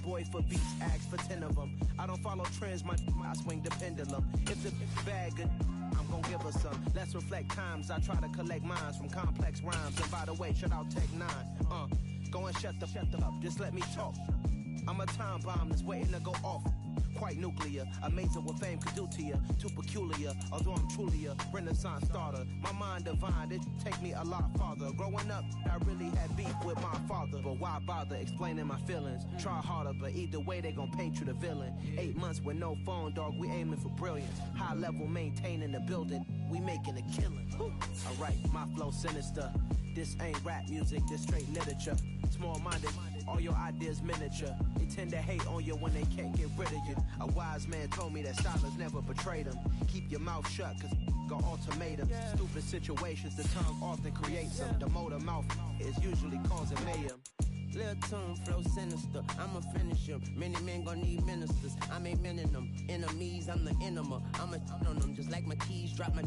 boy for beats, ask for 10 of them. I don't follow trends, I swing the pendulum. If the bag good, I'm gon' give her some. Let's reflect times, I try to collect minds from complex rhymes. And by the way, shout out Tech 9. Go and shut the up, just let me talk. I'm a time bomb that's waiting to go off. Quite nuclear, amazing what fame could do to you. Too peculiar, although I'm truly a renaissance starter. My mind divine, it take me a lot farther. Growing up, I really had beef with my father. But why bother explaining my feelings? Try harder, but either way they gon' paint you the villain. 8 months with no phone, dog, we aiming for brilliance. High level maintaining the building, we making a killing. Alright, my flow sinister. This ain't rap music, this straight literature. Small-minded, all your ideas miniature. They tend to hate on you when they can't get rid of you. A wise man told me that silence never betrayed him. Keep your mouth shut, cause got ultimatums. Stupid situations, the tongue often creates them. The motor mouth is usually causing mayhem. Lil' tune, flow sinister, I'ma finish him. Many men gon' need ministers, I'm aiming them. Enemies, I'm the enema, I'ma on them. Just like my keys, drop my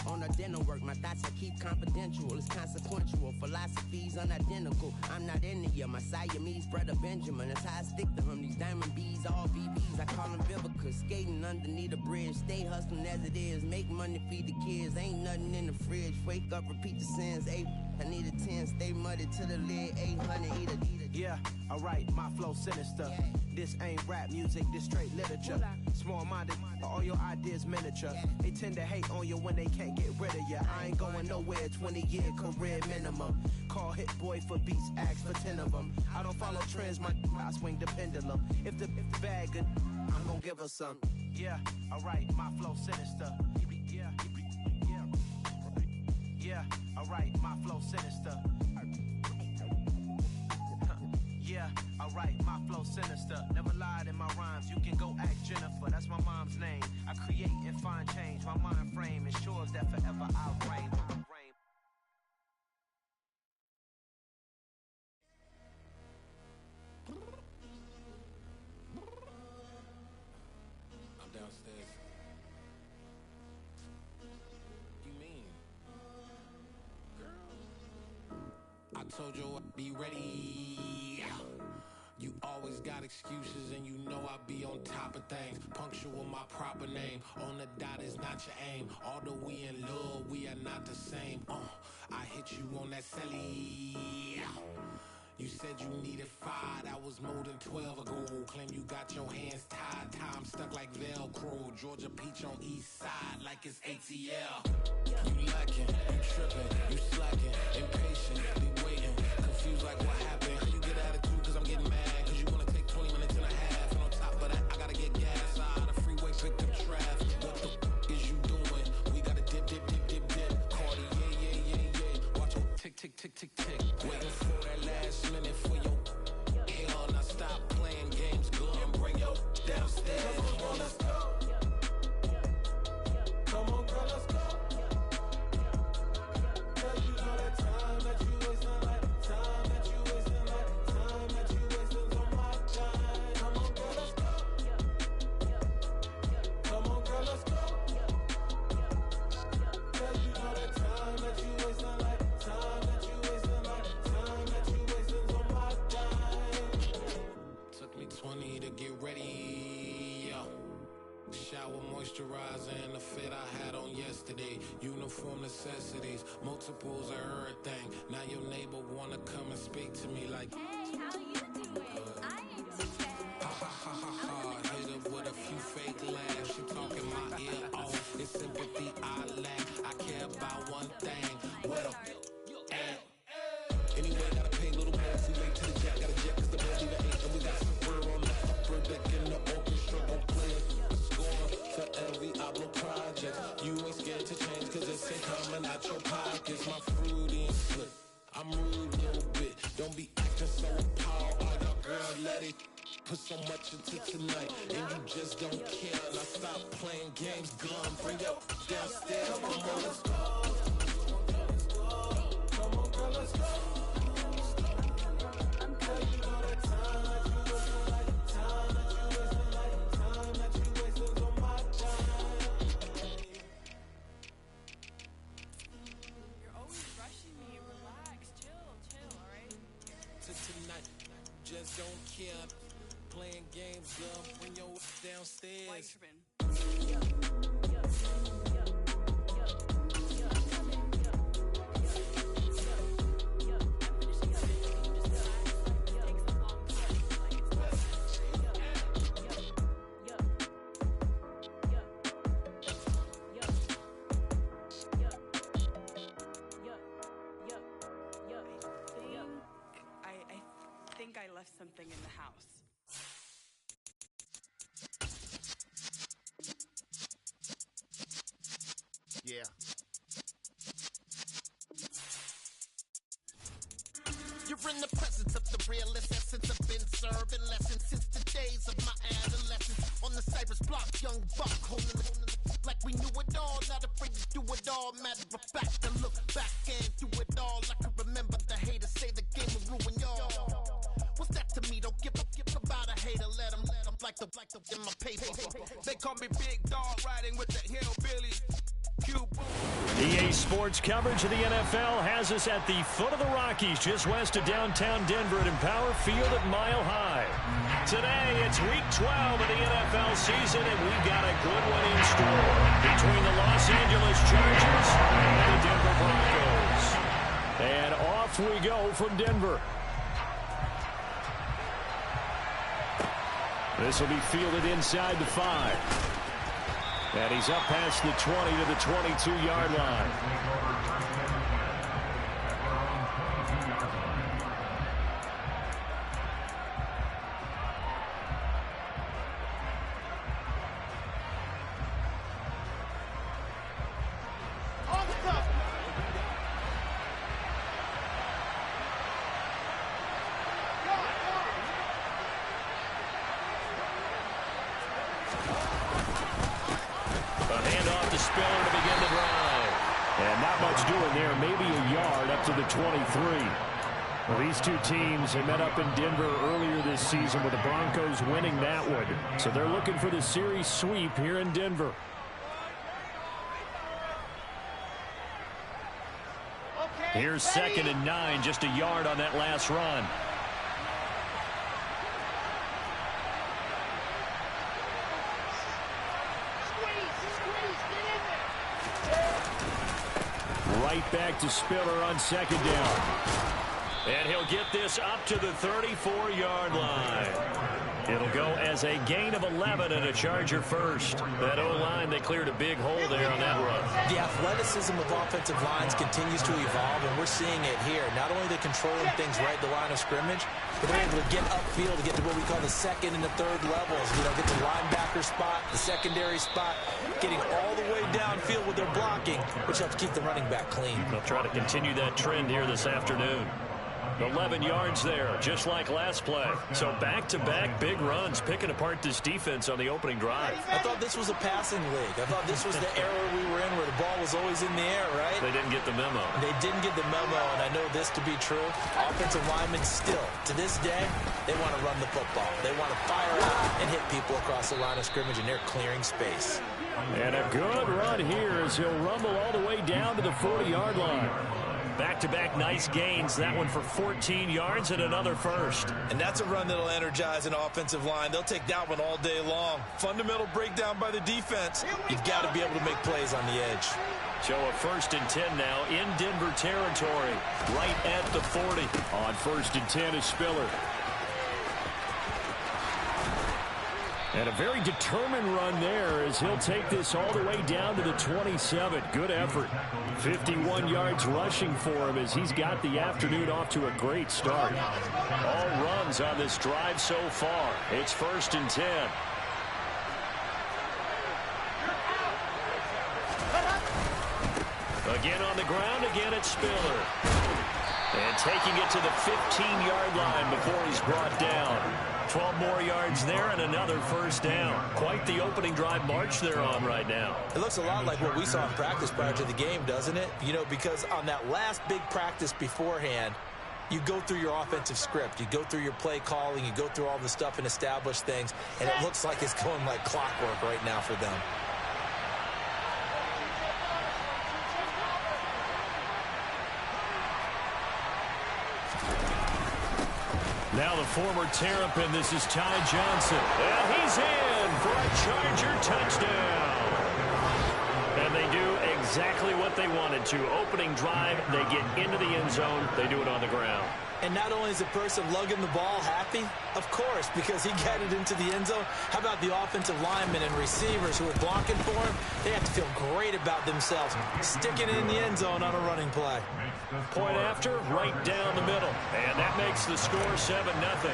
on a dinner work. My thoughts I keep confidential, it's consequential. Philosophies unidentical, I'm not in it yet. My Siamese brother Benjamin, that's how I stick to him. These diamond bees, all BBs, I call them Vivica. Skating underneath the bridge, stay hustling as it is. Make money, feed the kids, ain't nothing in the fridge. Wake up, repeat the sins, I need a 10, stay muddy to the lid, 800, eat a. Yeah, alright, my flow sinister. This ain't rap music, this straight literature. Small-minded, all your ideas miniature. They tend to hate on you when they can't get rid of you. I ain't going nowhere, 20-year career minimum. Call hit boy for beats, ask for 10 of them. I don't follow trends, I swing the pendulum. If the bag good, I'm gon' give her some. Yeah, alright, my flow sinister. Yeah, alright, my flow sinister. Yeah, alright, my flow sinister. Never lied in my rhymes, you can go ask Jennifer, that's my mom's name. I create and find change, my mind frame ensures that forever I'll reign. I'm downstairs. You mean? Girl, I told you I'd be ready. You always got excuses and you know I be on top of things. Punctual my proper name, on the dot is not your aim. Although we in love, we are not the same. I hit you on that celly. You said you needed 5, that was more than 12 ago. Claim you got your hands tied, time stuck like Velcro. Georgia peach on east side like it's ATL. You lacking, you tripping, you slacking, impatient, be waiting, confused like what happened. How you get attitude cause I'm getting mad, cause you wanna take 20 minutes and a half. And on top of that, I gotta get gas out of the freeway, pick up traffic. What the f is you doing? We gotta dip, dip, dip, dip, dip. Cardi, yeah. Watch your tick, tick, tick, tick, tick. Waiting for that last minute for your hell. Now stop playing games, go and bring your downstairs. Come on, let's go. Come on, girl, let's go. Cause you know that time that you wasting, like time that you wasting, like time that you wasting on my time. Come on, girl, let's go. Come on, girl, let's go. Cause you know that time that you wasting, like time that you wasting, like time that you wasting on my time. Took me 20 to get ready, yeah. Shower, moisturizer, and the fit I had on yesterday. Uniform necessities, multiples of everything. Now your neighbor wanna come and speak to me like, hey, how you doing? I ain't too bad. ha ha ha ha ha. Hit her with a few fake laughs. She talking my ear off. It's sympathy I lack. I care about one thing. Well, and anyway, gotta pay a little more. If we late to the jack, gotta jet cause the bed leave at 8. And we got some fur on the upper deck in the orchestra. Gon' play a score for every album project. You ain't scared to change cause it's ain't coming out your pockets. My fruity and slick, I'm rude a little bit. Don't be acting so appalled. All y'all girl, let it put so much into tonight. And you just don't care. Now stop playing games, gun. Bring your downstairs. Come on, let's go. Come on, girl, let's go. Girl, you know that time that you wasting, like time that you wasting, like time that you wasting on my time. You're always rushing me. Relax, chill, alright? To tonight, just don't care. playing games, girl. Bring your downstairs. Why you tripping? I think I left something in the house. Yeah. You're in the presence of the realest essence. I've been serving lessons since the days of my adolescence. On the Cypress block, young buck, holding like we knew it all. Not afraid to do it all. Matter of fact, to look back and do it all. I can remember the haters say the game will ruin y'all. What's that to me? Don't give about a hater. Let them like the in my paper. They call me Big Dog, riding with the hillbillies. EA Sports coverage of the NFL has us at the foot of the Rockies, just west of downtown Denver at Empower Field at Mile High. Today, it's Week 12 of the NFL season, and we've got a good one in store between the Los Angeles Chargers and the Denver Broncos. And off we go from Denver. This will be fielded inside the 5. And he's up past the 20 to the 22-yard line. To the 23. Well, these two teams have met up in Denver earlier this season with the Broncos winning that one. So they're looking for the series sweep here in Denver. Here's 2nd and 9, just a yard on that last run. Right back to Spiller on 2nd down. And he'll get this up to the 34-yard line. It'll go as a gain of 11 and a Charger first. That O-line, they cleared a big hole there on that run. The athleticism of offensive lines continues to evolve, and we're seeing it here. Not only are they controlling things right at the line of scrimmage, but they're able to get upfield to get to what we call the 2nd and the 3rd levels. You know, get the linebacker spot, the secondary spot, getting all the way downfield with their blocking, which helps keep the running back clean. They'll try to continue that trend here this afternoon. 11 yards there, just like last play. So back-to-back big runs, picking apart this defense on the opening drive. I thought this was a passing league. I thought this was the era we were in where the ball was always in the air, right? They didn't get the memo. They didn't get the memo, and I know this to be true. Offensive linemen still, to this day, they want to run the football. They want to fire out and hit people across the line of scrimmage, and they're clearing space. And a good run here as he'll rumble all the way down to the 40-yard line. Back-to-back nice gains. That one for 14 yards and another first. And that's a run that'll energize an offensive line. They'll take that one all day long. Fundamental breakdown by the defense. You've got to be able to make plays on the edge. So a 1st and 10 now in Denver territory. Right at the 40. On 1st and 10 is Spiller. And a very determined run there as he'll take this all the way down to the 27. Good effort. 51 yards rushing for him as he's got the afternoon off to a great start. All runs on this drive so far. It's 1st and 10. Again on the ground, again it's Spiller. And taking it to the 15-yard line before he's brought down. 12 more yards there and another first down. Quite the opening drive march they're on right now. It looks a lot like what we saw in practice prior to the game, doesn't it? You know, because on that last big practice beforehand, you go through your offensive script. You go through your play calling. You go through all the stuff and establish things. And it looks like it's going like clockwork right now for them. Now the former Terrapin, this is Ty Johnson. And he's in for a Charger touchdown. And they do exactly what they wanted to. Opening drive, they get into the end zone. They do it on the ground. And not only is the person lugging the ball happy, of course, because he got it into the end zone. How about the offensive linemen and receivers who are blocking for him? They have to feel great about themselves, sticking it in the end zone on a running play. Point after, right down the middle. And that makes the score 7-0.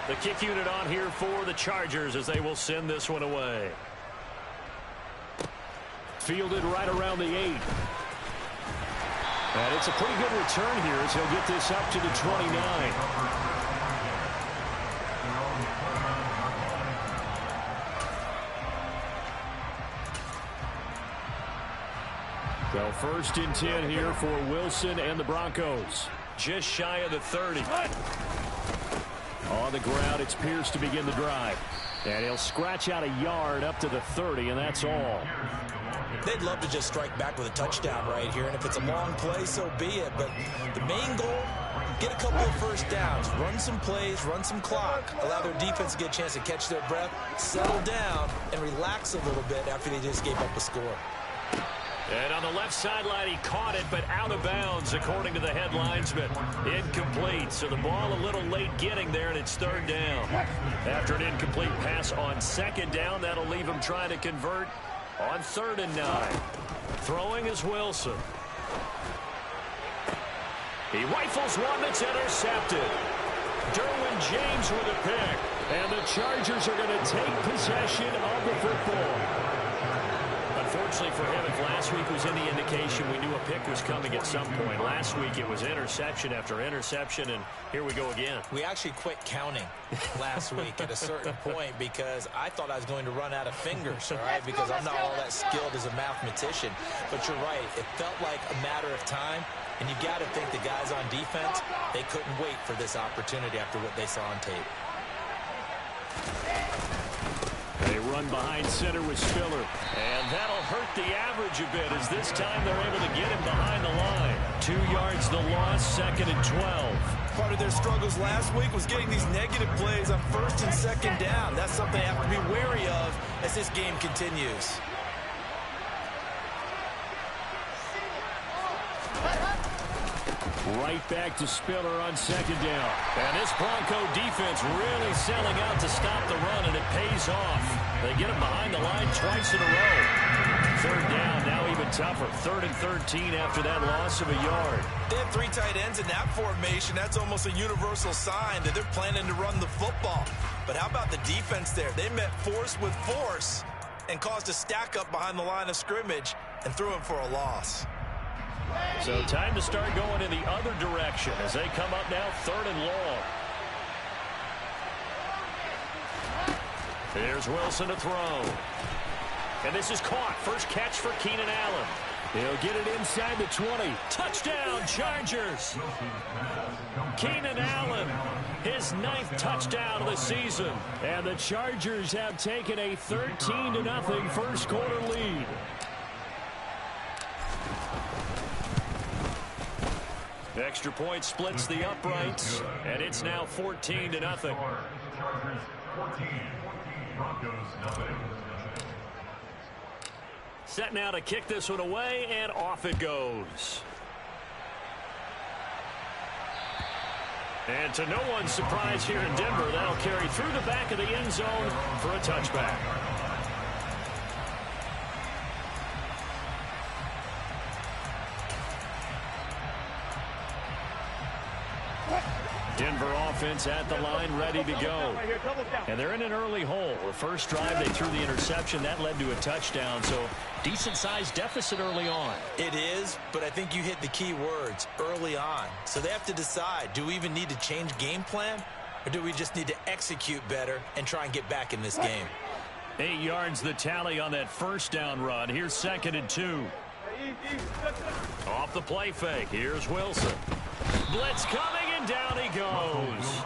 The kick unit on here for the Chargers as they will send this one away. Fielded right around the 8. And it's a pretty good return here as he'll get this up to the 29. So first and 10 here for Wilson and the Broncos. Just shy of the 30. On the ground, it's Pierce to begin the drive. And he'll scratch out a yard up to the 30, and that's all. They'd love to just strike back with a touchdown right here, and if it's a long play, so be it. But the main goal, get a couple of first downs, run some plays, run some clock, allow their defense to get a chance to catch their breath, settle down, and relax a little bit after they just gave up a score. And on the left sideline, he caught it, but out of bounds, according to the head linesman. Incomplete, so the ball a little late getting there, and it's third down. After an incomplete pass on second down, that'll leave him trying to convert on 3rd and 9. Throwing is Wilson. He rifles one that's intercepted. Derwin James with a pick. And the Chargers are going to take possession of the football. Unfortunately for him, if last week was any indication, we knew a pick was coming at some point. Last week it was interception after interception, and here we go again. We actually quit counting last week at a certain point because I thought I was going to run out of fingers, all right, because I'm not all that skilled as a mathematician. But you're right. It felt like a matter of time, and you got to think the guys on defense, they couldn't wait for this opportunity after what they saw on tape. They run behind center with Spiller. And that'll hurt the average a bit as this time they're able to get him behind the line. 2 yards the loss, 2nd and 12. Part of their struggles last week was getting these negative plays on 1st and 2nd down. That's something they have to be wary of as this game continues. Right back to Spiller on 2nd down. And this Bronco defense really selling out to stop the run, and it pays off. They get him behind the line twice in a row. 3rd down, now even tougher. 3rd and 13 after that loss of a yard. They have 3 tight ends in that formation. That's almost a universal sign that they're planning to run the football. But how about the defense there? They met force with force and caused a stack up behind the line of scrimmage and threw him for a loss. So time to start going in the other direction as they come up now 3rd and long. Here's Wilson to throw. And this is caught. First catch for Keenan Allen. He'll get it inside the 20. Touchdown, Chargers. Keenan Allen, his 9th touchdown of the season. And the Chargers have taken a 13-0 first quarter lead. Extra point splits the uprights, and it's now 14-0. Set now to kick this one away, and off it goes. And to no one's surprise here in Denver, that'll carry through the back of the end zone for a touchback. Denver offense at the line, ready to go. And they're in an early hole. The first drive, they threw the interception. That led to a touchdown, so decent-sized deficit early on. It is, but I think you hit the key words, early on. So they have to decide, do we even need to change game plan, or do we just need to execute better and try and get back in this game? 8 yards the tally on that first down run. Here's 2nd and 2. Off the play fake. Here's Wilson. Blitz coming, and down he goes.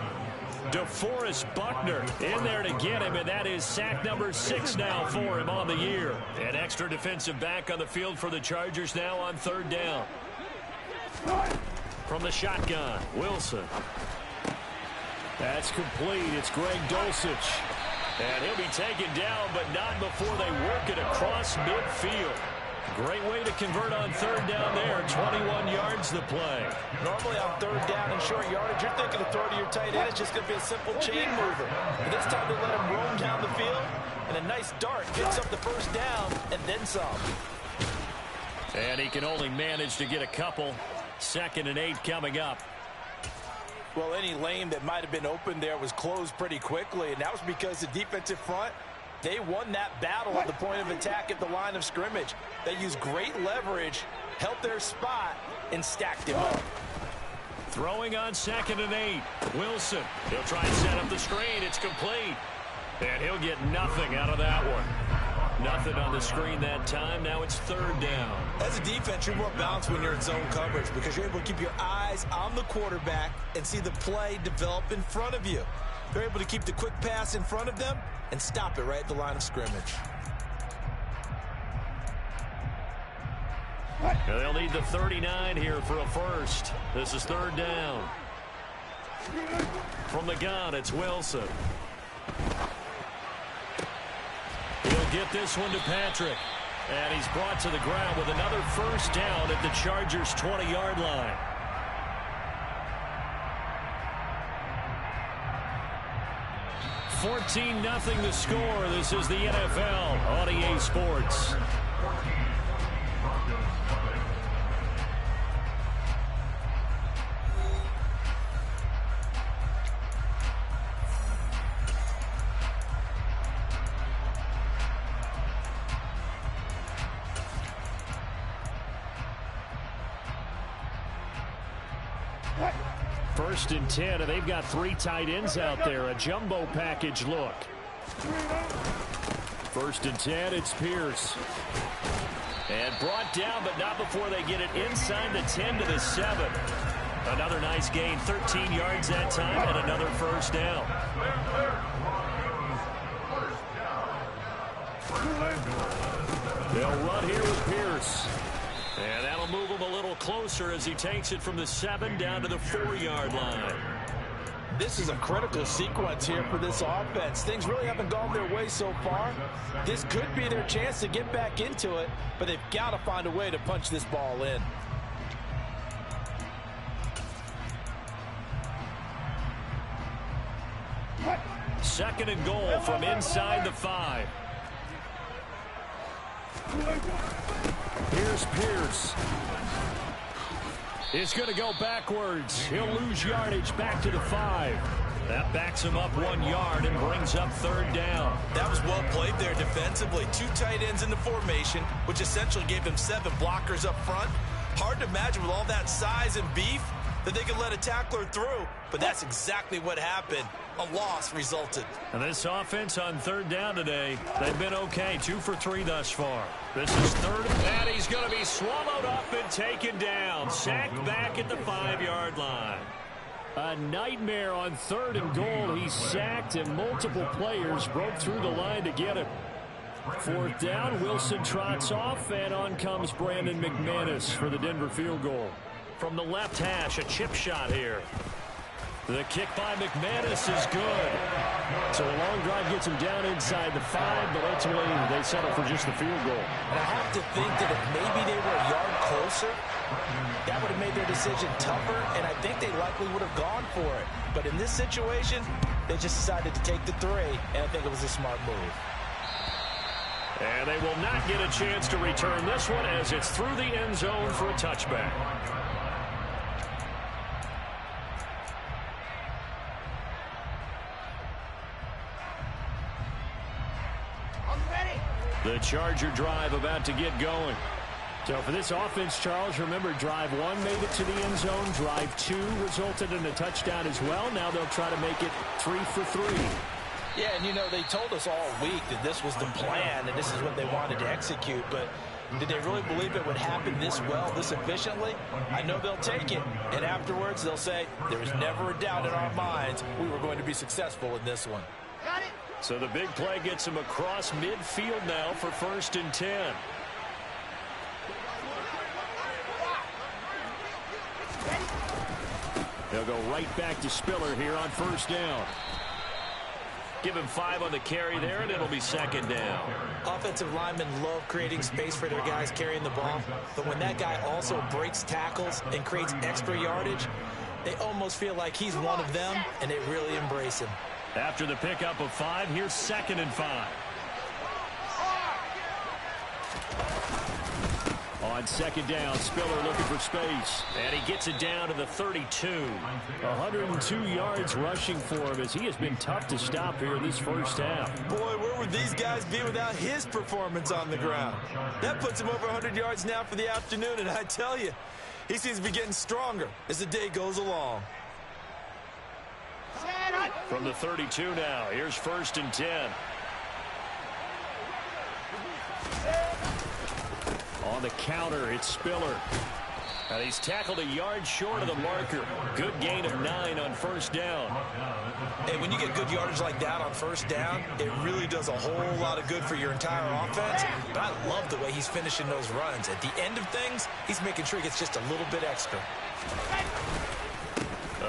DeForest Buckner in there to get him, and that is sack number 6 now for him on the year. An extra defensive back on the field for the Chargers now on 3rd down. From the shotgun, Wilson. That's complete. It's Greg Dulcich. And he'll be taken down, but not before they work it across midfield. Great way to convert on third down there. 21 yards the play. Normally on third down and short yardage, you're thinking of throw to your tight end. It's just going to be a simple chain mover. But this time they let him roam down the field, and a nice dart picks up the first down and then some. And he can only manage to get a couple. 2nd and 8 coming up. Well, any lane that might have been open there was closed pretty quickly, and that was because the defensive front, they won that battle at the point of attack at the line of scrimmage. They used great leverage, held their spot, and stacked him up. Throwing on 2nd and 8. Wilson. He'll try and set up the screen. It's complete. And he'll get nothing out of that one. Nothing on the screen that time. Now it's 3rd down. As a defense, you're more balanced when you're in zone coverage because you're able to keep your eyes on the quarterback and see the play develop in front of you. They're able to keep the quick pass in front of them and stop it right at the line of scrimmage. And they'll need the 39 here for a first. This is 3rd down. From the gun, it's Wilson. He'll get this one to Patrick. And he's brought to the ground with another first down at the Chargers' 20-yard line. $14-0 the score. This is the NFL on EA Sports. First and 10, and they've got 3 tight ends out there. A jumbo package look. 1st and 10, it's Pierce. And brought down, but not before they get it inside the 10 to the 7. Another nice gain, 13 yards that time, and another first down. They'll run here with Pierce. And that'll move him a little closer as he takes it from the 7 down to the 4-yard line. This is a critical sequence here for this offense. Things really haven't gone their way so far. This could be their chance to get back into it, but they've got to find a way to punch this ball in. Second and goal from inside the 5. Here's Pierce. It's going to go backwards. He'll lose yardage back to the 5. That backs him up 1 yard and brings up 3rd down. That was well played there defensively. 2 tight ends in the formation, which essentially gave them 7 blockers up front. Hard to imagine with all that size and beef that they could let a tackler through, but that's exactly what happened. A loss resulted. And this offense on 3rd down today, they've been okay. 2 for 3 thus far. This is 3rd, and he's going to be swallowed up and taken down. Sacked back at the 5-yard line. A nightmare on 3rd and goal. He's sacked, and multiple players broke through the line to get him. 4th down, Wilson trots off, and on comes Brandon McManus for the Denver field goal. From the left hash, a chip shot here. The kick by McManus is good. So a long drive gets him down inside the 5, but ultimately they settle for just the field goal. And I have to think that if maybe they were a yard closer, that would have made their decision tougher, and I think they likely would have gone for it. But in this situation, they just decided to take the 3, and I think it was a smart move. And they will not get a chance to return this one as it's through the end zone for a touchback. The Charger drive about to get going. So for this offense, Charles, remember drive 1 made it to the end zone. Drive 2 resulted in a touchdown as well. Now they'll try to make it 3 for 3. Yeah, and you know, they told us all week that this was the plan and this is what they wanted to execute. But did they really believe it would happen this well, this efficiently? I know they'll take it. And afterwards, they'll say, there was never a doubt in our minds we were going to be successful in this one. Got it. So the big play gets him across midfield now for 1st and 10. They'll go right back to Spiller here on first down. Give him 5 on the carry there, and it'll be second down. Offensive linemen love creating space for their guys carrying the ball, but when that guy also breaks tackles and creates extra yardage, they almost feel like he's one of them, and they really embrace him. After the pickup of 5, here's 2nd and 5. On second down, Spiller looking for space. And he gets it down to the 32. 102 yards rushing for him as he has been tough to stop here in this first half. Boy, where would these guys be without his performance on the ground? That puts him over 100 yards now for the afternoon, and I tell you, he seems to be getting stronger as the day goes along. From the 32 now, here's 1st and 10. On the counter, it's Spiller. And he's tackled a yard short of the marker. Good gain of 9 on first down. Hey, when you get good yardage like that on first down, it really does a whole lot of good for your entire offense. But I love the way he's finishing those runs. At the end of things, he's making sure he gets just a little bit extra.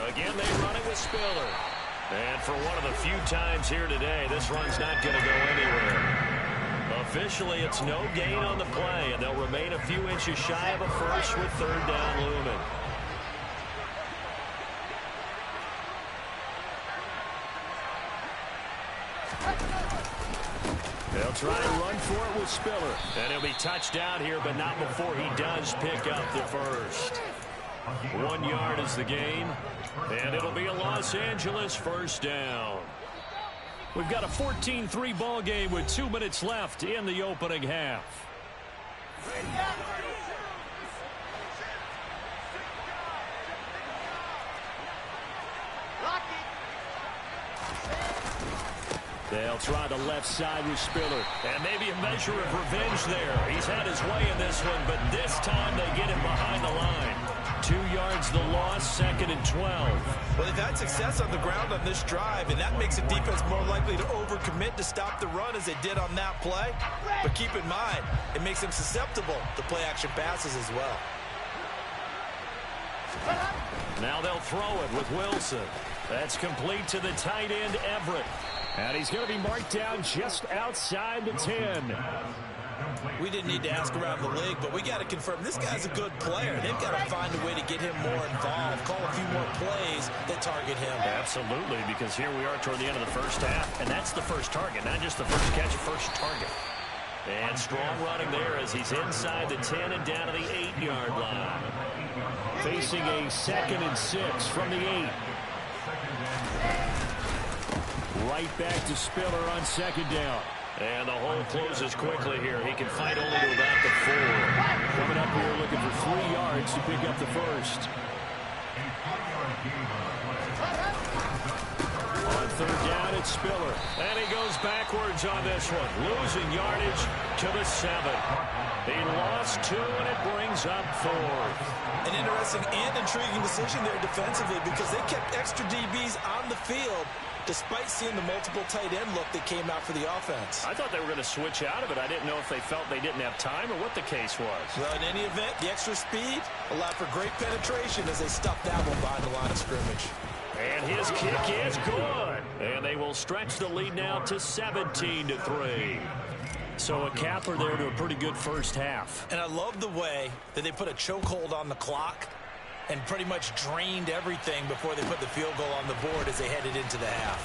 Again, they run it with Spiller. And for one of the few times here today, this run's not going to go anywhere. Officially, it's no gain on the play, and they'll remain a few inches shy of a first with 3rd down looming. They'll try to run for it with Spiller. And he'll be touched down here, but not before he does pick up the first. 1 yard is the gain, and it'll be a Los Angeles first down. We've got a 14-3 ball game with 2 minutes left in the opening half. They'll try the left side with Spiller. And maybe a measure of revenge there. He's had his way in this one, but this time they get him behind the line. 2 yards the loss, 2nd and 12. Well, they've had success on the ground on this drive, and that makes the defense more likely to overcommit to stop the run as they did on that play. But keep in mind, it makes them susceptible to play-action passes as well. Now they'll throw it with Wilson. That's complete to the tight end, Everett. And he's going to be marked down just outside the 10. We didn't need to ask around the league, but we got to confirm this guy's a good player. They've got to find a way to get him more involved, call a few more plays that target him. Absolutely, because here we are toward the end of the first half, and that's the first target, not just the first catch, first target. And strong running there as he's inside the 10 and down to the 8-yard line. Facing a 2nd and 6 from the 8. Right back to Spiller on 2nd down. And the hole closes quickly here. He can fight only to about the 4. Coming up here looking for 3 yards to pick up the first. On 3rd down, it's Spiller. And he goes backwards on this one. Losing yardage to the 7. He lost 2, and it brings up 4th. An interesting and intriguing decision there defensively because they kept extra DBs on the field despite seeing the multiple tight end look that came out for the offense. I thought they were going to switch out of it. I didn't know if they felt they didn't have time or what the case was. Well, in any event, the extra speed allowed for great penetration as they stuffed that one behind the line of scrimmage. And his kick is good. And they will stretch the lead now to 17-3. So a capper there to a pretty good first half. And I love the way that they put a chokehold on the clock and pretty much drained everything before they put the field goal on the board as they headed into the half.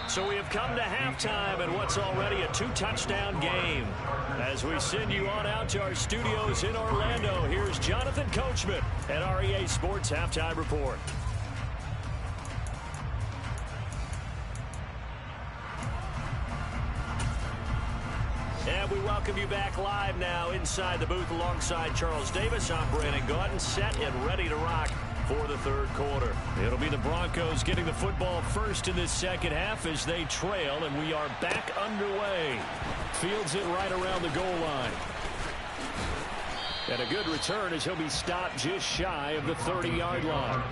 So we have come to halftime in what's already a 2-touchdown game. As we send you on out to our studios in Orlando, here's Jonathan Coachman at REA Sports Halftime Report. And we welcome you back live now inside the booth alongside Charles Davis. I'm Brandon Gaudin, set and ready to rock for the 3rd quarter. It'll be the Broncos getting the football first in this second half as they trail, and we are back underway. Fields it right around the goal line. And a good return as he'll be stopped just shy of the 30-yard line.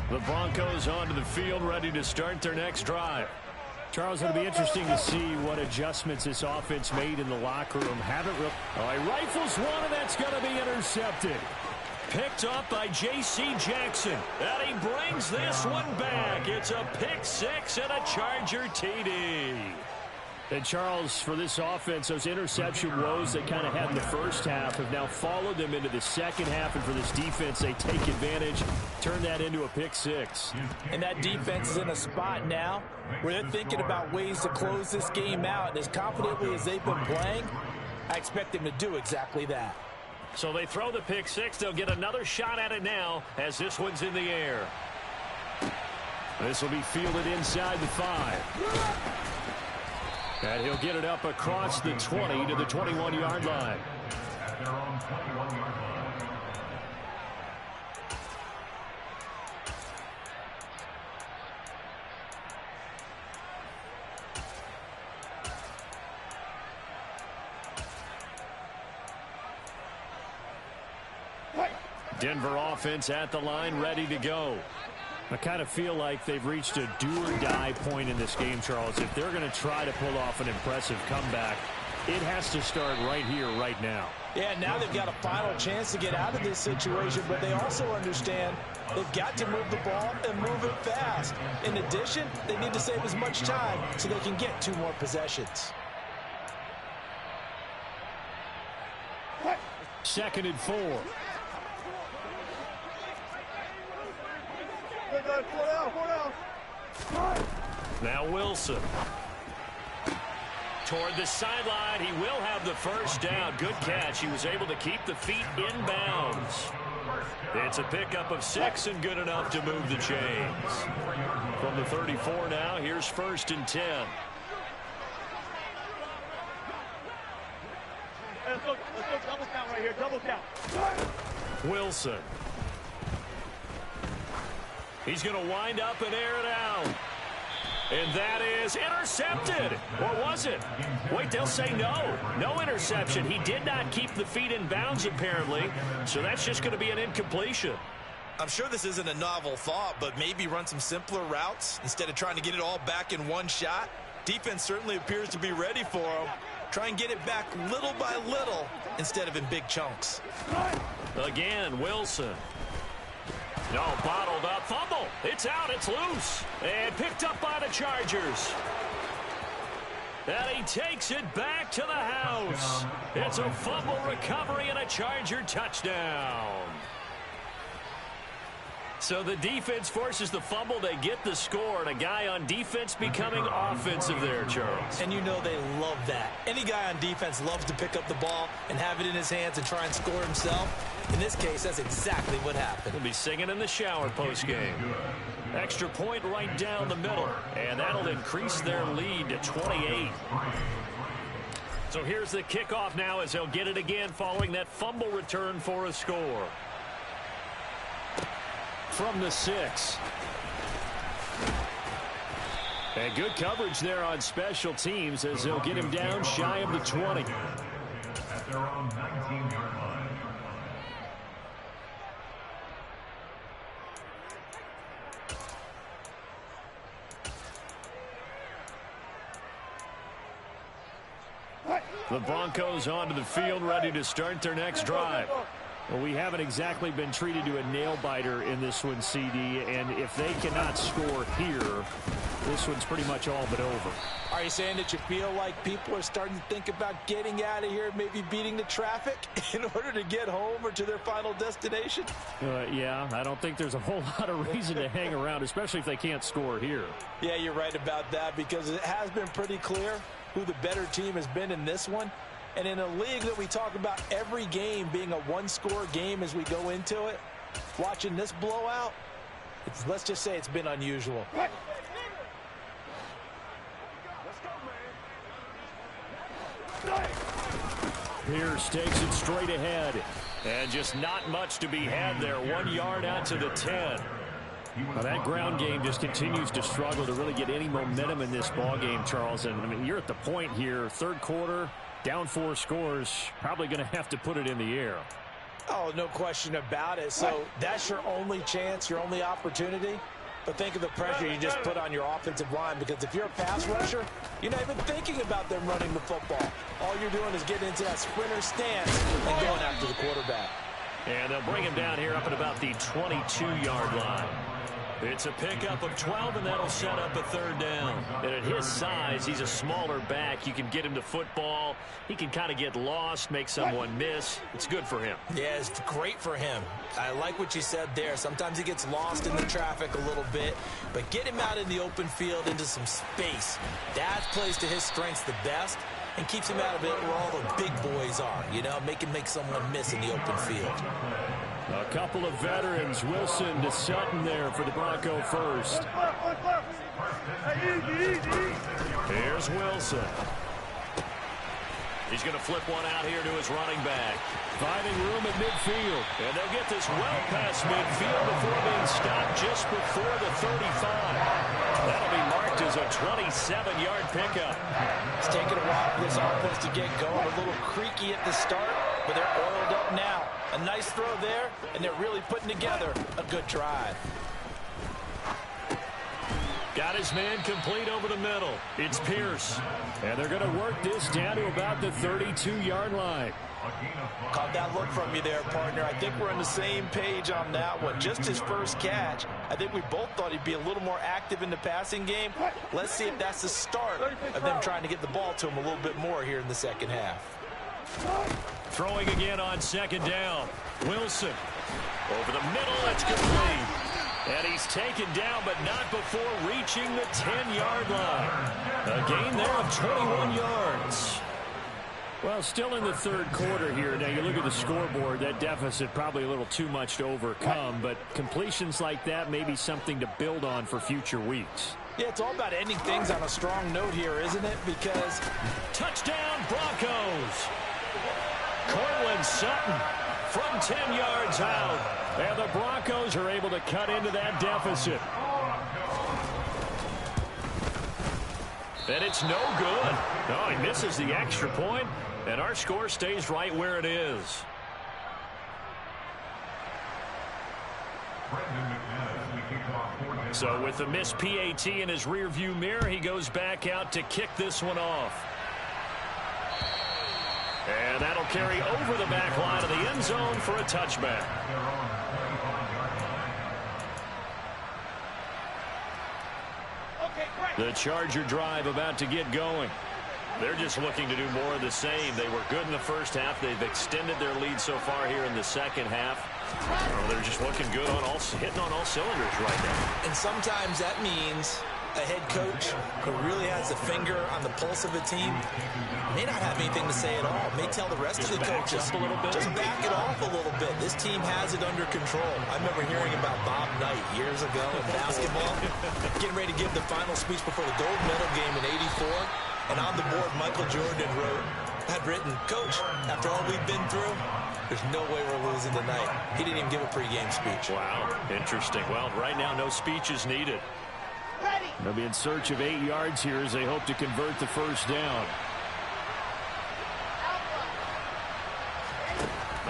The Broncos onto the field, ready to start their next drive. Charles, it'll be interesting to see what adjustments this offense made in the locker room. All right, rifles one, and that's going to be intercepted. Picked up by J.C. Jackson. And he brings this one back. It's a pick six and a Charger TD. And Charles, for this offense, those interception woes they kind of had in the first half have now followed them into the second half. And for this defense, they take advantage, turn that into a pick six. And that defense is in a spot now where they're thinking about ways to close this game out. And as confidently as they've been playing, I expect them to do exactly that. So they throw the pick six. They'll get another shot at it now as this one's in the air. This will be fielded inside the 5. And he'll get it up across the 20 to the 21-yard line. At their own 21-yard line. Denver offense at the line, ready to go. I kind of feel like they've reached a do-or-die point in this game, Charles. If they're going to try to pull off an impressive comeback, it has to start right here, right now. Yeah, now they've got a final chance to get out of this situation, but they also understand they've got to move the ball and move it fast. In addition, they need to save as much time so they can get 2 more possessions. 2nd and 4. Now Wilson. Toward the sideline, he will have the first down. Good catch. He was able to keep the feet in bounds. It's a pickup of 6 and good enough to move the chains. From the 34 now, here's 1st and 10. Let's go double count right here, double count. Wilson. He's going to wind up and air it out. And that is intercepted. Or was it? Wait, they'll say no. No interception. He did not keep the feet in bounds, apparently. So that's just going to be an incompletion. I'm sure this isn't a novel thought, but maybe run some simpler routes instead of trying to get it all back in one shot. Defense certainly appears to be ready for him. Try and get it back little by little instead of in big chunks. Again, Wilson. No, bottled up. Fumble. It's out. It's loose. And picked up by the Chargers. And he takes it back to the house. It's a fumble recovery and a Charger touchdown. So the defense forces the fumble. They get the score, and a guy on defense becoming offensive there, Charles. And you know they love that. Any guy on defense loves to pick up the ball and have it in his hands and try and score himself. In this case, that's exactly what happened. He'll be singing in the shower postgame. Extra point right down the middle, and that'll increase their lead to 28. So here's the kickoff now as they'll get it again following that fumble return for a score. From the 6. And good coverage there on special teams as they'll get him down shy of the 20. At their own 19-yard line. The Broncos onto the field, ready to start their next drive. Well, we haven't exactly been treated to a nail-biter in this one, CD, and if they cannot score here, this one's pretty much all but over. Are you saying that you feel like people are starting to think about getting out of here, maybe beating the traffic in order to get home or to their final destination? Yeah, I don't think there's a whole lot of reason to hang around, especially if they can't score here. Yeah, you're right about that because it has been pretty clear who the better team has been in this one. And in a league that we talk about every game being a one-score game as we go into it, watching this blowout, let's just say it's been unusual. Pierce takes it straight ahead. And just not much to be had there. 1 yard out to the 10. Well, that ground game just continues to struggle to really get any momentum in this ball game, Charles. And I mean, you're at the point here, third quarter, down 4 scores, probably going to have to put it in the air. Oh, no question about it. So that's your only chance, your only opportunity. But think of the pressure you just put on your offensive line, because if you're a pass rusher, you're not even thinking about them running the football. All you're doing is getting into that sprinter stance and going after the quarterback. And they'll bring him down here up at about the 22-yard line. It's a pickup of 12, and that'll set up a third down. And at his size, he's a smaller back. You can get him to football. He can kind of get lost, make someone miss. It's good for him. Yeah, it's great for him. I like what you said there. Sometimes he gets lost in the traffic a little bit, but get him out in the open field into some space. That plays to his strengths the best and keeps him out of it where all the big boys are, you know, make someone miss in the open field. A couple of veterans, Wilson to Sutton there for the Bronco first. Here's Wilson. He's going to flip one out here to his running back. Finding room at midfield. And they'll get this well past midfield before being stopped just before the 35. That'll be marked as a 27-yard pickup. It's taken a while for this offense to get going. A little creaky at the start, but they're oiled up now. A nice throw there, and they're really putting together a good drive. Got his man complete over the middle. It's Pierce. And they're going to work this down to about the 32-yard line. Caught that look from you there, partner. I think we're on the same page on that one. Just his first catch. I think we both thought he'd be a little more active in the passing game. Let's see if that's the start of them trying to get the ball to him a little bit more here in the second half. Throwing again on second down. Wilson. Over the middle. That's complete. And he's taken down, but not before reaching the 10-yard line. A gain there of 21 yards. Well, still in the third quarter here. Now, you look at the scoreboard, that deficit probably a little too much to overcome, but completions like that may be something to build on for future weeks. Yeah, it's all about ending things on a strong note here, isn't it? Because touchdown Broncos. Cortland Sutton from 10 yards out. And the Broncos are able to cut into that deficit. And it's no good. Oh, he misses the extra point, and our score stays right where it is. So with the missed PAT in his rearview mirror, he goes back out to kick this one off. And that'll carry over the back line of the end zone for a touchback. The Charger drive about to get going. They're just looking to do more of the same. They were good in the first half. They've extended their lead so far here in the second half. Oh, they're just looking good on hitting on all cylinders right now. And sometimes that means a head coach who really has a finger on the pulse of a team may not have anything to say at all. May tell the rest of the coaches, just back it off a little bit. This team has it under control. I remember hearing about Bob Knight years ago in basketball, getting ready to give the final speech before the gold medal game in '84. And on the board, Michael Jordan had written, "Coach, after all we've been through, there's no way we're losing tonight." He didn't even give a pregame speech. Wow, interesting. Well, right now, no speech is needed. They'll be in search of 8 yards here as they hope to convert the first down.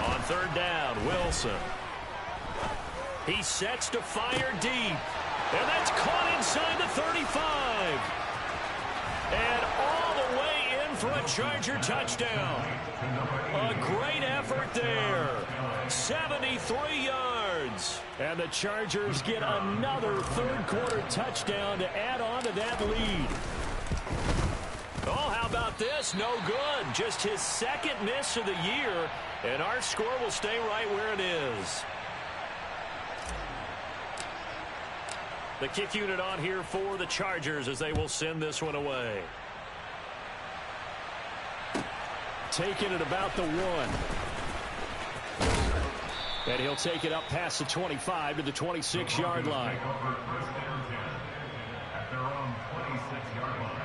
On third down, Wilson. He sets to fire deep. And that's caught inside the 35. And all the way in for a Charger touchdown. A great effort there. 73 yards. And the Chargers get another third-quarter touchdown to add on to that lead. Oh, how about this? No good. Just his second miss of the year. And our score will stay right where it is. The kick unit on here for the Chargers as they will send this one away. Taking it about the 1. And he'll take it up past the 25 to the 26-yard line. At their own 26-yard line.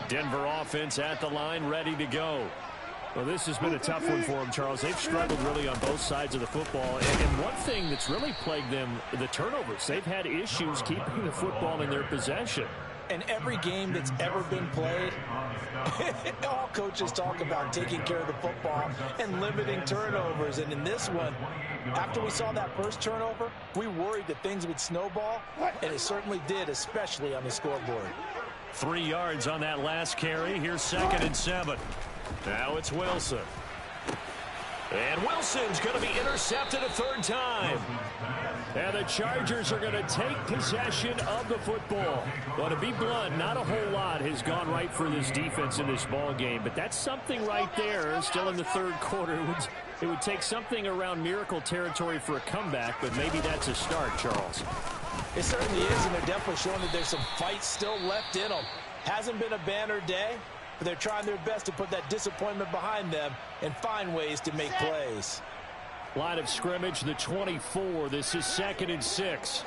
Denver offense at the line, ready to go. Well, this has been a tough one for them, Charles. They've struggled really on both sides of the football. And one thing that's really plagued them, the turnovers. They've had issues keeping the football in their possession. In every game that's ever been played, all coaches talk about taking care of the football and limiting turnovers. And in this one, after we saw that first turnover, we worried that things would snowball, and it certainly did, especially on the scoreboard. 3 yards on that last carry. Here's 2nd and 7. Now it's Wilson. And Wilson's going to be intercepted a 3rd time. And the Chargers are going to take possession of the football. Well, to be blunt, not a whole lot has gone right for this defense in this ball game, but that's something right there. Still in the 3rd quarter. It would take something around miracle territory for a comeback, but maybe that's a start, Charles. It certainly is, and they're definitely showing that there's some fight still left in them. Hasn't been a banner day, but they're trying their best to put that disappointment behind them and find ways to make plays. Line of scrimmage, the 24. This is 2nd and 6.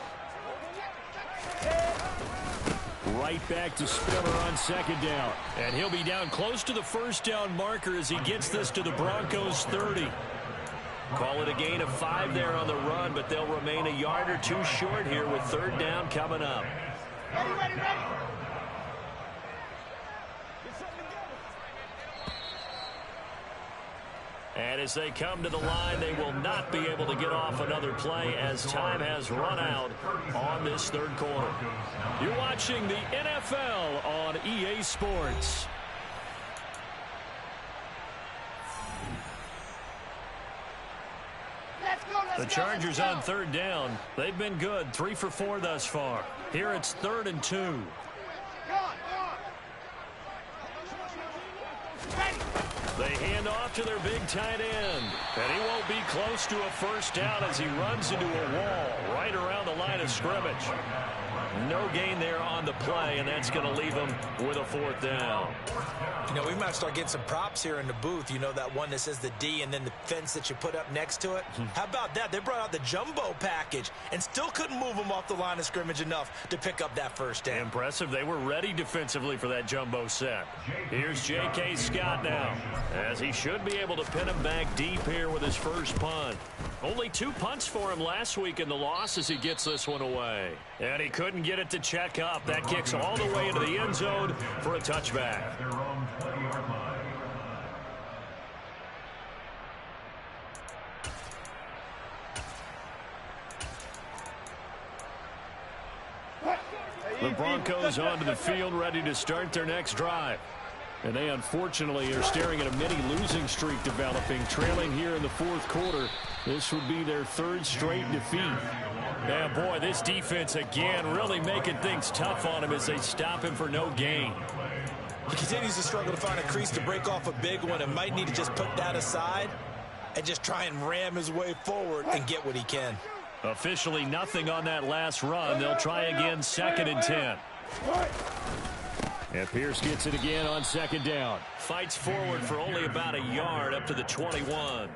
Right back to Spiller on 2nd down. And he'll be down close to the 1st down marker as he gets this to the Broncos 30. Call it a gain of 5 there on the run, but they'll remain a yard or 2 short here with 3rd down coming up. Ready. And as they come to the line, they will not be able to get off another play as time has run out on this 3rd quarter. You're watching the NFL on EA Sports. The Chargers on 3rd down. They've been good, 3 for 4 thus far. Here it's 3rd and 2. They hand off to their big tight end. And he won't be close to a 1st down as he runs into a wall right around the line of scrimmage. No gain there on the play, and that's going to leave him with a 4th down. You know, we might start getting some props here in the booth. You know, that one that says the D and then the fence that you put up next to it? How about that? They brought out the jumbo package and still couldn't move them off the line of scrimmage enough to pick up that 1st down. Impressive. They were ready defensively for that jumbo set. Here's J.K. Scott now, as he should be able to pin him back deep here with his first punt. Only 2 punts for him last week in the loss as he gets this one away. And he couldn't get it to check up. That kicks all the way into the end zone for a touchback. The Broncos onto the field, ready to start their next drive. And they unfortunately are staring at a mini losing streak developing, trailing here in the 4th quarter. This would be their 3rd straight defeat. Yeah, boy, this defense again really making things tough on him as they stop him for no gain. He continues to struggle to find a crease to break off a big one and might need to just put that aside and just try and ram his way forward and get what he can. Officially nothing on that last run. They'll try again, 2nd and 10. And Pierce gets it again on 2nd down. Fights forward for only about a yard up to the 21.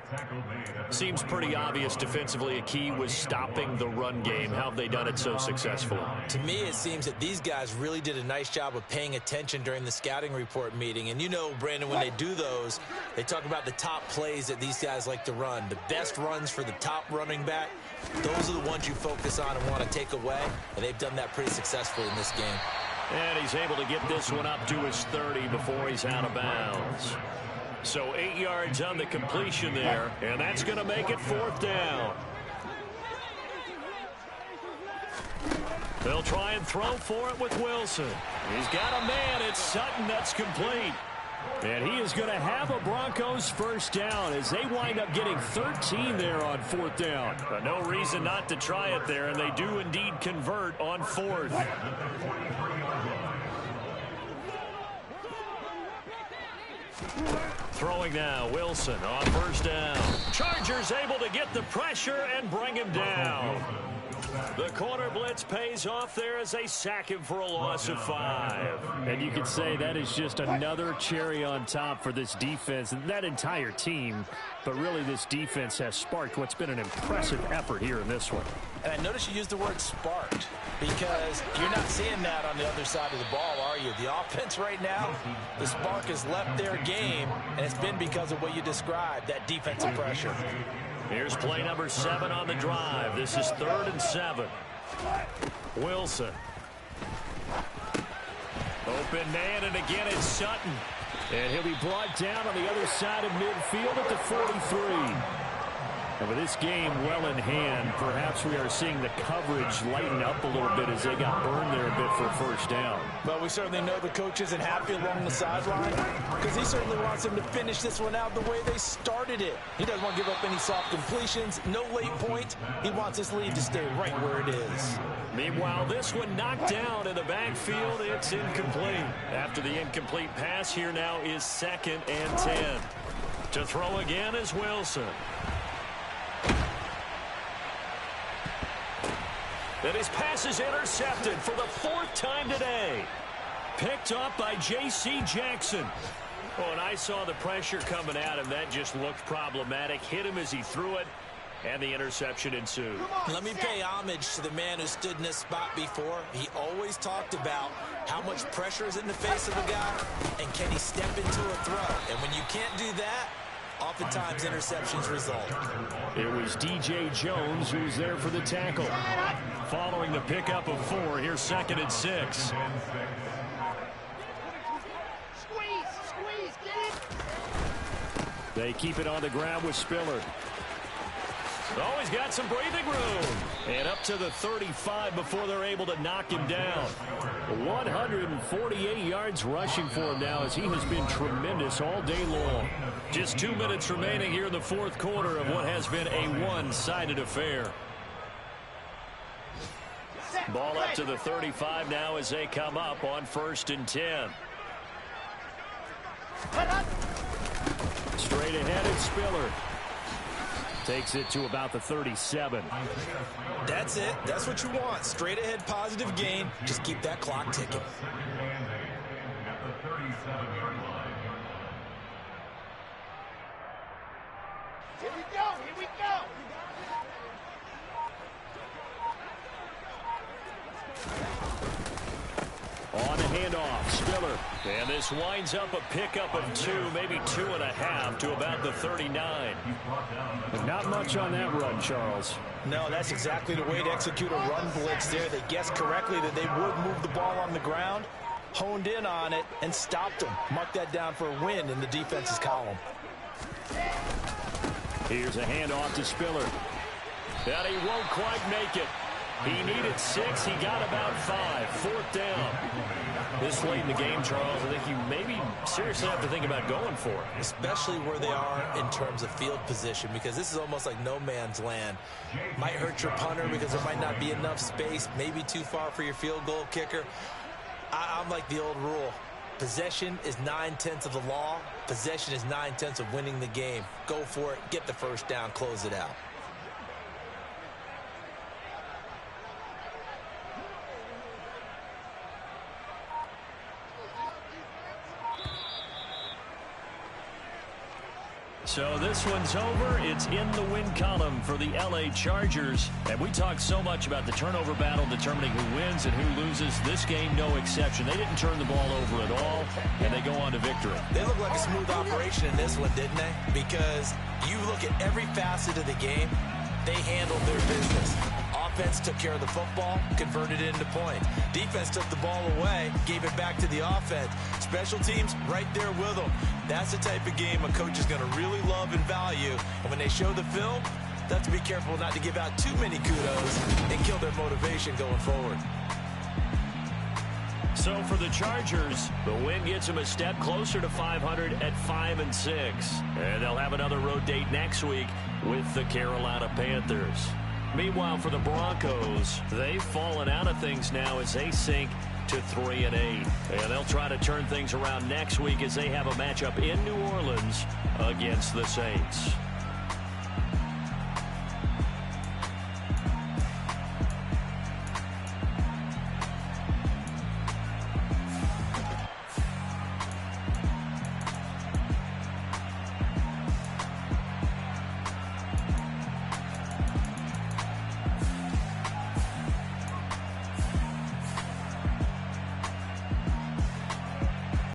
Seems pretty obvious defensively a key was stopping the run game. How have they done it so successfully? To me, it seems that these guys really did a nice job of paying attention during the scouting report meeting. And you know, Brandon, when they do those, they talk about the top plays that these guys like to run. The best runs for the top running back, those are the ones you focus on and want to take away. And they've done that pretty successfully in this game. And he's able to get this one up to his 30 before he's out of bounds. So 8 yards on the completion there, and that's going to make it 4th down. They'll try and throw for it with Wilson. He's got a man. It's Sutton. That's complete. And he is going to have a Broncos 1st down as they wind up getting 13 there on 4th down. But no reason not to try it there, and they do indeed convert on 4th. Throwing now, Wilson on 1st down. Chargers able to get the pressure and bring him down. The corner blitz pays off there as they sack him for a loss of 5. And you could say that is just another cherry on top for this defense and that entire team. But really, this defense has sparked what's been an impressive effort here in this one. And I noticed you used the word sparked. because you're not seeing that on the other side of the ball, are you? The offense right now, the spark has left their game, and it's been because of what you described, that defensive pressure. Here's play number 7 on the drive. This is 3rd and 7. Wilson. Open man, and again it's Sutton. And he'll be brought down on the other side of midfield at the 43. And with this game well in hand, perhaps we are seeing the coverage lighten up a little bit as they got burned there a bit for a first down. Well, we certainly know the coach isn't happy along the sideline because he certainly wants them to finish this one out the way they started it. He doesn't want to give up any soft completions, no late points. He wants his lead to stay right where it is. Meanwhile, this one knocked down in the backfield. It's incomplete. After the incomplete pass, here now is 2nd and 10. To throw again is Wilson. And his pass is intercepted for the 4th time today. Picked up by J.C. Jackson. Oh, and I saw the pressure coming at him. That just looked problematic. Hit him as he threw it, and the interception ensued. Let me pay homage to the man who stood in this spot before. He always talked about how much pressure is in the face of a guy, and can he step into a throw. And when you can't do that, oftentimes interceptions result. It was D.J. Jones who was there for the tackle. Following the pickup of 4, here's 2nd and 6. They keep it on the ground with Spiller. Oh, he's got some breathing room. And up to the 35 before they're able to knock him down. 148 yards rushing for him now as he has been tremendous all day long. Just 2 minutes remaining here in the 4th quarter of what has been a one-sided affair. Ball up to the 35 now as they come up on 1st and 10. Straight ahead is Spiller. Takes it to about the 37. That's it. That's what you want. Straight ahead positive gain. Just keep that clock ticking. At the 37-yard line. Here we go. Here we go. On a handoff, Spiller. And this winds up a pickup of 2, maybe 2.5 to about the 39. Not much on that run, Charles. No, that's exactly the way to execute a run blitz there. They guessed correctly that they would move the ball on the ground, honed in on it, and stopped them. Mark that down for a win in the defense's column. Here's a handoff to Spiller. And he won't quite make it. He needed 6. He got about 5. 4th down. This late in the game, Charles, I think you maybe seriously have to think about going for it. Especially where they are in terms of field position, because this is almost like no man's land. Might hurt your punter because there might not be enough space, maybe too far for your field goal kicker. I'm like the old rule. Possession is 9/10 of the law. Possession is 9/10 of winning the game. Go for it. Get the first down. Close it out. So this one's over. It's in the win column for the L.A. Chargers. And we talked so much about the turnover battle determining who wins and who loses. This game, no exception. They didn't turn the ball over at all, and they go on to victory. They look like a smooth operation in this one, didn't they? Because you look at every facet of the game, they handled their business. Offense took care of the football, converted it into points. Defense took the ball away, gave it back to the offense. Special teams right there with them. That's the type of game a coach is going to really love and value. And when they show the film, they have to be careful not to give out too many kudos and kill their motivation going forward. So for the Chargers, the win gets them a step closer to 500 at 5-6. And they'll have another road date next week with the Carolina Panthers. Meanwhile, for the Broncos, they've fallen out of things now as they sink to 3-8. And they'll try to turn things around next week as they have a matchup in New Orleans against the Saints.